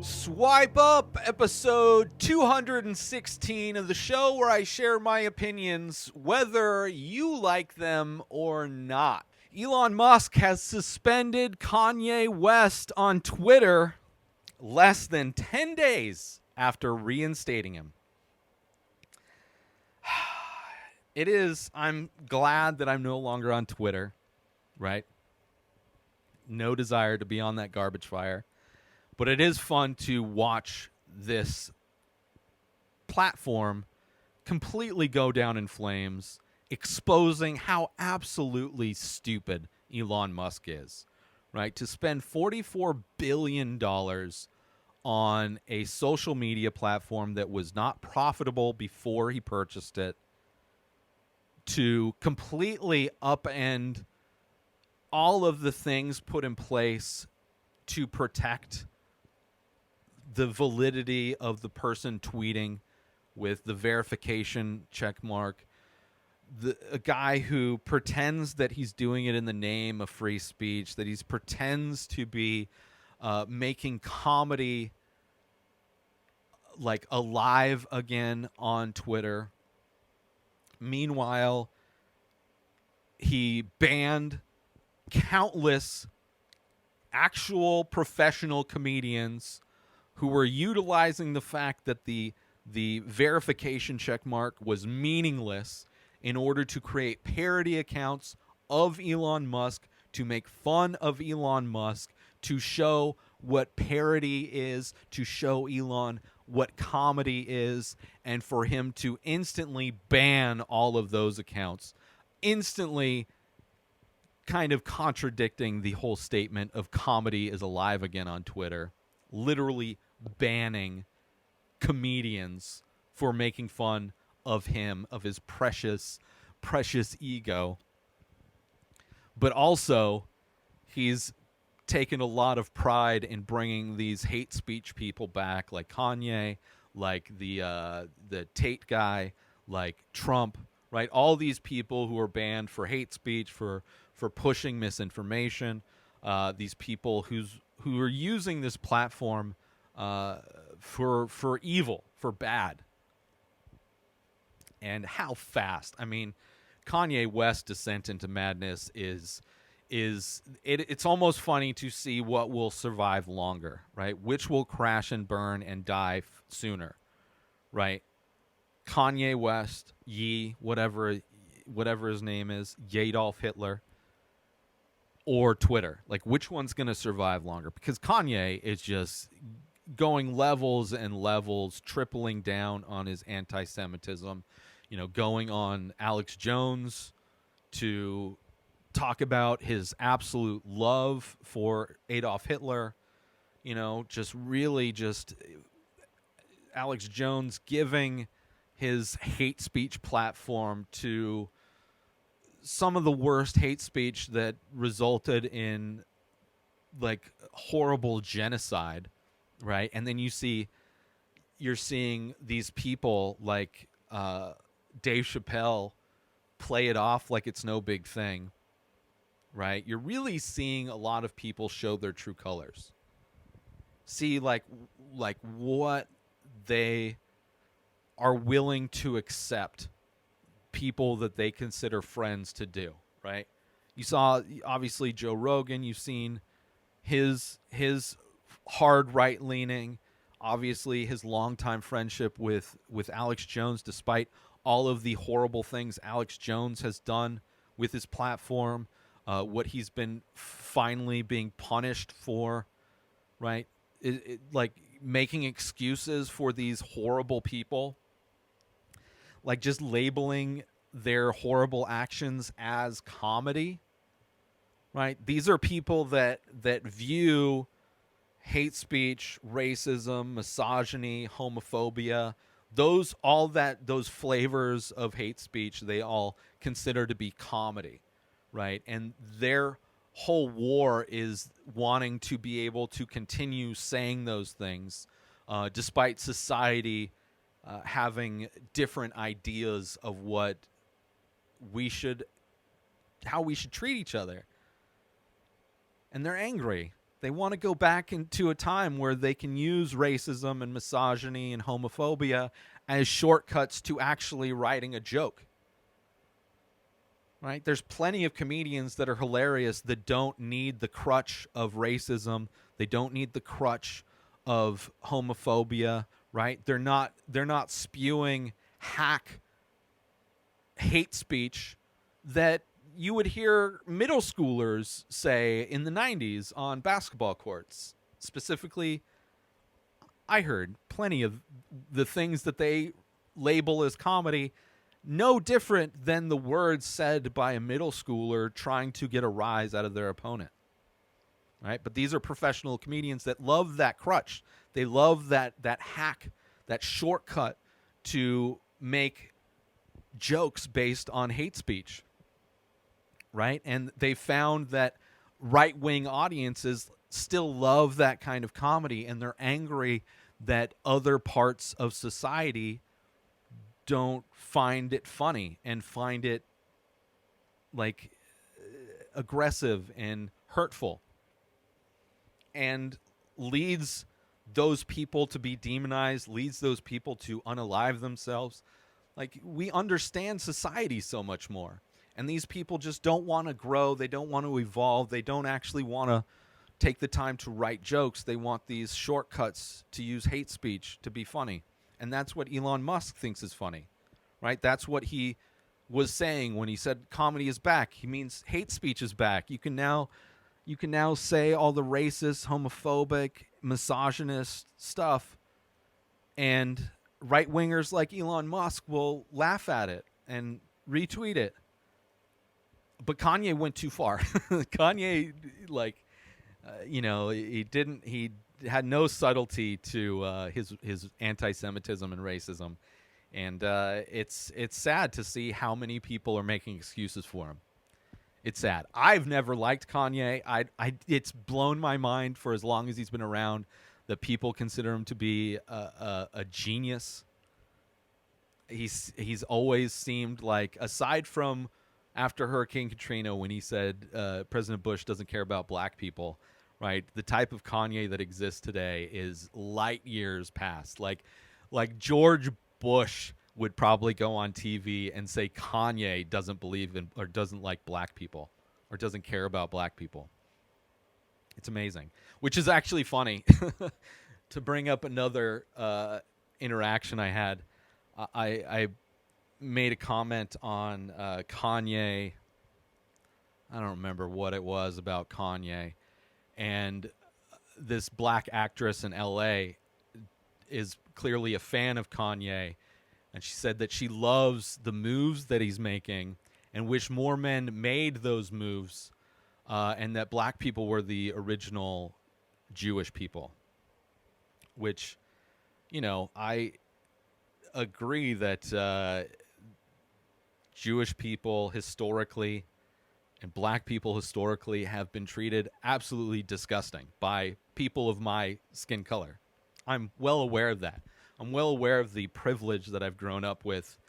Swipe Up, episode 216 of the show where I share my opinions, whether you like them or not. Elon Musk has suspended Kanye West on Twitter less than 10 days after reinstating him. I'm glad that I'm no longer on Twitter, right? No desire to be on that garbage fire. But it is fun to watch this platform completely go down in flames, exposing how absolutely stupid Elon Musk is, right? To spend $44 billion on a social media platform that was not profitable before he purchased it, to completely upend all of the things put in place to protect the validity of the person tweeting with the verification check mark. A guy who pretends that he's doing it in the name of free speech, that he pretends to be making comedy like alive again on Twitter. Meanwhile, he banned countless actual professional comedians who were utilizing the fact that the verification check mark was meaningless in order to create parody accounts of Elon Musk, to make fun of Elon Musk, to show what parody is, to show Elon what comedy is, and for him to instantly ban all of those accounts, instantly kind of contradicting the whole statement of comedy is alive again on Twitter, literally banning comedians for making fun of him, of his precious ego. But also, he's taken a lot of pride in bringing these hate speech people back, like Kanye, like the Tate guy, like Trump, right? All these people who are banned for hate speech, for pushing misinformation, these people who are using this platform for evil, for bad. And how fast? I mean, Kanye West's descent into madness it's almost funny to see what will survive longer, right? Which will crash and burn and die sooner, right? Kanye West, whatever his name is, Adolf Hitler, or Twitter. Like, which one's going to survive longer? Because Kanye is just going levels and levels, tripling down on his anti-Semitism, going on Alex Jones to talk about his absolute love for Adolf Hitler, just Alex Jones giving his hate speech platform to some of the worst hate speech that resulted in like horrible genocide, right? And then you're seeing these people like Dave Chappelle play it off like it's no big thing, right? You're really seeing a lot of people show their true colors. See like what they are willing to accept people that they consider friends to do, right? You saw obviously Joe Rogan, you've seen his hard right-leaning, obviously his longtime friendship with Alex Jones, despite all of the horrible things Alex Jones has done with his platform, what he's been finally being punished for, right? Like making excuses for these horrible people, like just labeling their horrible actions as comedy, right? These are people that view hate speech, racism, misogyny, homophobia, those flavors of hate speech, they all consider to be comedy, right? And their whole war is wanting to be able to continue saying those things, despite society having different ideas of how we should treat each other. And they're angry They want to go back into a time where they can use racism and misogyny and homophobia as shortcuts to actually writing a joke. Right? There's plenty of comedians that are hilarious that don't need the crutch of racism. They don't need the crutch of homophobia, right? They're not spewing hack hate speech that you would hear middle schoolers say in the 90s on basketball courts. Specifically, I heard plenty of the things that they label as comedy no different than the words said by a middle schooler trying to get a rise out of their opponent. Right? But these are professional comedians that love that crutch. They love that hack, that shortcut to make jokes based on hate speech. Right? And they found that right-wing audiences still love that kind of comedy, and they're angry that other parts of society don't find it funny and find it like aggressive and hurtful, and leads those people to be demonized, leads those people to unalive themselves. Like, we understand society so much more. And these people just don't want to grow. They don't want to evolve. They don't actually want to take the time to write jokes. They want these shortcuts to use hate speech to be funny. And that's what Elon Musk thinks is funny, right? That's what he was saying when he said comedy is back. He means hate speech is back. You can now say all the racist, homophobic, misogynist stuff, and right-wingers like Elon Musk will laugh at it and retweet it. But Kanye went too far. Kanye, he had no subtlety to his anti-Semitism and racism, and it's sad to see how many people are making excuses for him. It's sad. I've never liked Kanye. It's blown my mind for as long as he's been around that people consider him to be a genius. He's always seemed like, aside from after Hurricane Katrina, when he said President Bush doesn't care about black people, right? The type of Kanye that exists today is light years past. Like George Bush would probably go on TV and say Kanye doesn't believe in or doesn't like black people or doesn't care about black people. It's amazing, which is actually funny. To bring up another interaction I had, I made a comment on Kanye. I don't remember what it was about Kanye. And this black actress in LA is clearly a fan of Kanye. And she said that she loves the moves that he's making and wish more men made those moves, and that black people were the original Jewish people. Which, I agree that Jewish people historically and black people historically have been treated absolutely disgusting by people of my skin color. I'm well aware of that. I'm well aware of the privilege that I've grown up with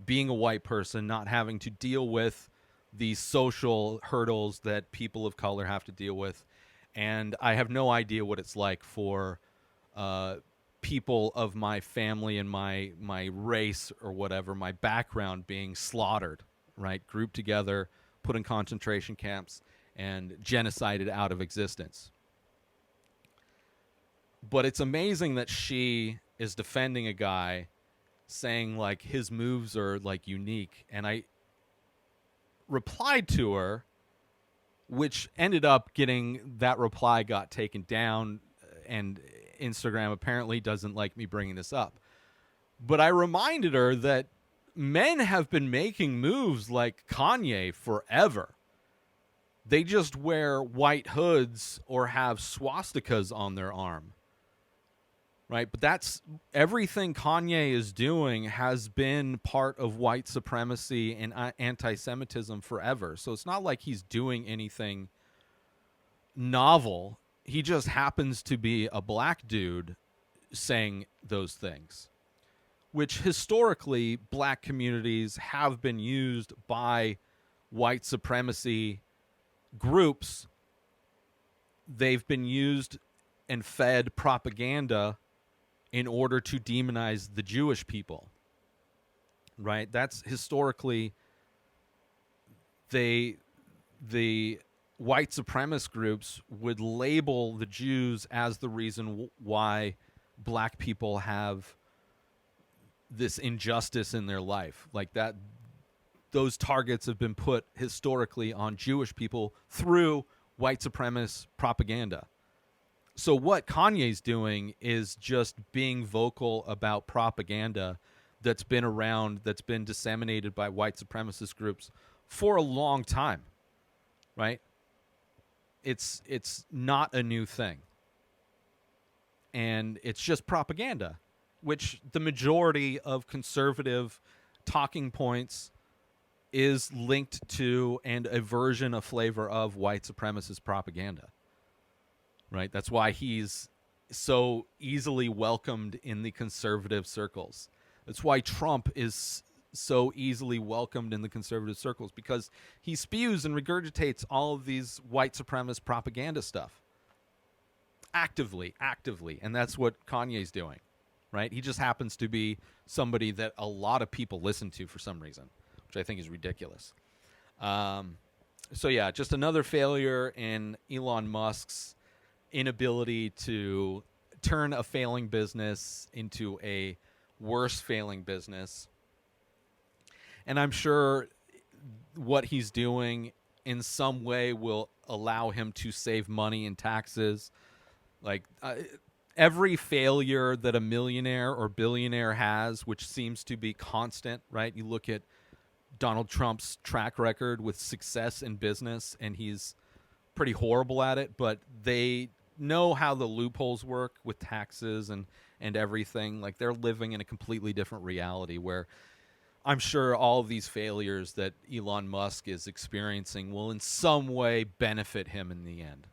being a white person, not having to deal with the social hurdles that people of color have to deal with. And I have no idea what it's like for people of my family and my race or whatever, my background, being slaughtered, right? Grouped together, put in concentration camps, and genocided out of existence. But it's amazing that she is defending a guy saying like his moves are like unique. And I replied to her, which ended up getting, that reply got taken down, and Instagram apparently doesn't like me bringing this up. But I reminded her that men have been making moves like Kanye forever. They just wear white hoods or have swastikas on their arm. Right? But that's everything Kanye is doing has been part of white supremacy and anti-Semitism forever. So it's not like he's doing anything novel. He just happens to be a black dude saying those things, which historically black communities have been used by white supremacy groups they've been used and fed propaganda in order to demonize the Jewish people, right? That's historically the white supremacist groups would label the Jews as the reason why black people have this injustice in their life. Like that, those targets have been put historically on Jewish people through white supremacist propaganda. So what Kanye's doing is just being vocal about propaganda that's been around, that's been disseminated by white supremacist groups for a long time, right? It's not a new thing. And it's just propaganda, which the majority of conservative talking points is linked to and a version, a flavor of white supremacist propaganda. Right? That's why he's so easily welcomed in the conservative circles. That's why Trump is so easily welcomed in the conservative circles, because he spews and regurgitates all of these white supremacist propaganda stuff. Actively. And that's what Kanye's doing, right? He just happens to be somebody that a lot of people listen to for some reason, which I think is ridiculous. So yeah, just another failure in Elon Musk's inability to turn a failing business into a worse failing business. And I'm sure what he's doing in some way will allow him to save money in taxes. Like every failure that a millionaire or billionaire has, which seems to be constant, right? You look at Donald Trump's track record with success in business, and he's pretty horrible at it, but they know how the loopholes work with taxes and everything. Like they're living in a completely different reality where I'm sure all of these failures that Elon Musk is experiencing will in some way benefit him in the end.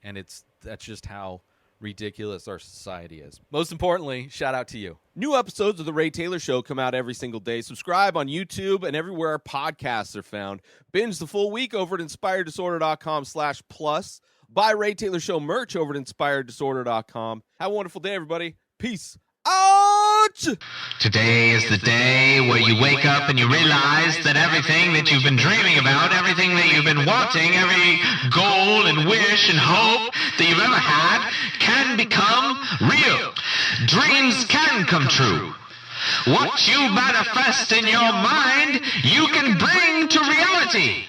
And that's just how ridiculous our society is. Most importantly, shout out to you. New episodes of The Ray Taylor Show come out every single day. Subscribe on YouTube and everywhere our podcasts are found. Binge the full week over at inspireddisorder.com/plus. Buy Ray Taylor Show merch over at inspireddisorder.com. Have a wonderful day, everybody. Peace out! Today is the day where you wake up and you realize that everything that you've been dreaming about, everything that you've been wanting, every goal and wish and hope that you've ever had can become real. Dreams can come true. What you manifest in your mind, you can bring to reality.